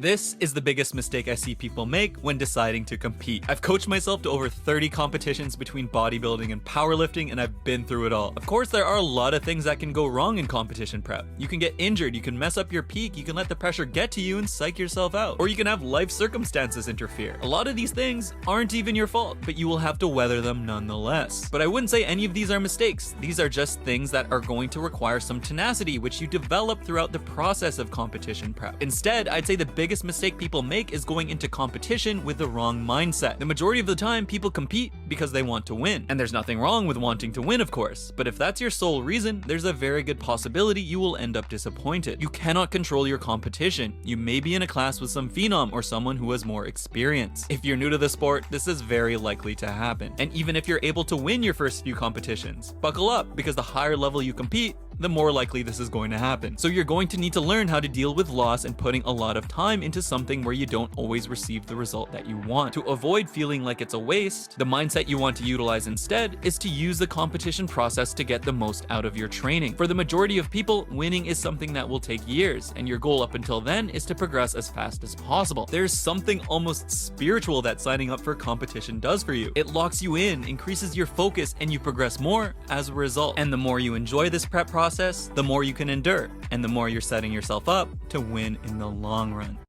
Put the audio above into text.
This is the biggest mistake I see people make when deciding to compete. I've coached myself to over 30 competitions between bodybuilding and powerlifting, and I've been through it all. Of course, there are a lot of things that can go wrong in competition prep. You can get injured, you can mess up your peak, you can let the pressure get to you and psych yourself out, or you can have life circumstances interfere. A lot of these things aren't even your fault, but you will have to weather them nonetheless. But I wouldn't say any of these are mistakes. These are just things that are going to require some tenacity, which you develop throughout the process of competition prep. Instead, I'd say the biggest mistake people make is going into competition with the wrong mindset. The majority of the time, people compete because they want to win. And there's nothing wrong with wanting to win, of course. But if that's your sole reason, there's a very good possibility you will end up disappointed. You cannot control your competition. You may be in a class with some phenom or someone who has more experience. If you're new to the sport, this is very likely to happen. And even if you're able to win your first few competitions, buckle up, because the higher level you compete, the more likely this is going to happen. So you're going to need to learn how to deal with loss and putting a lot of time into something where you don't always receive the result that you want. To avoid feeling like it's a waste, the mindset you want to utilize instead is to use the competition process to get the most out of your training. For the majority of people, winning is something that will take years, and your goal up until then is to progress as fast as possible. There's something almost spiritual that signing up for competition does for you. It locks you in, increases your focus, and you progress more as a result. And the more you enjoy this prep process, the more you can endure, and the more you're setting yourself up to win in the long run.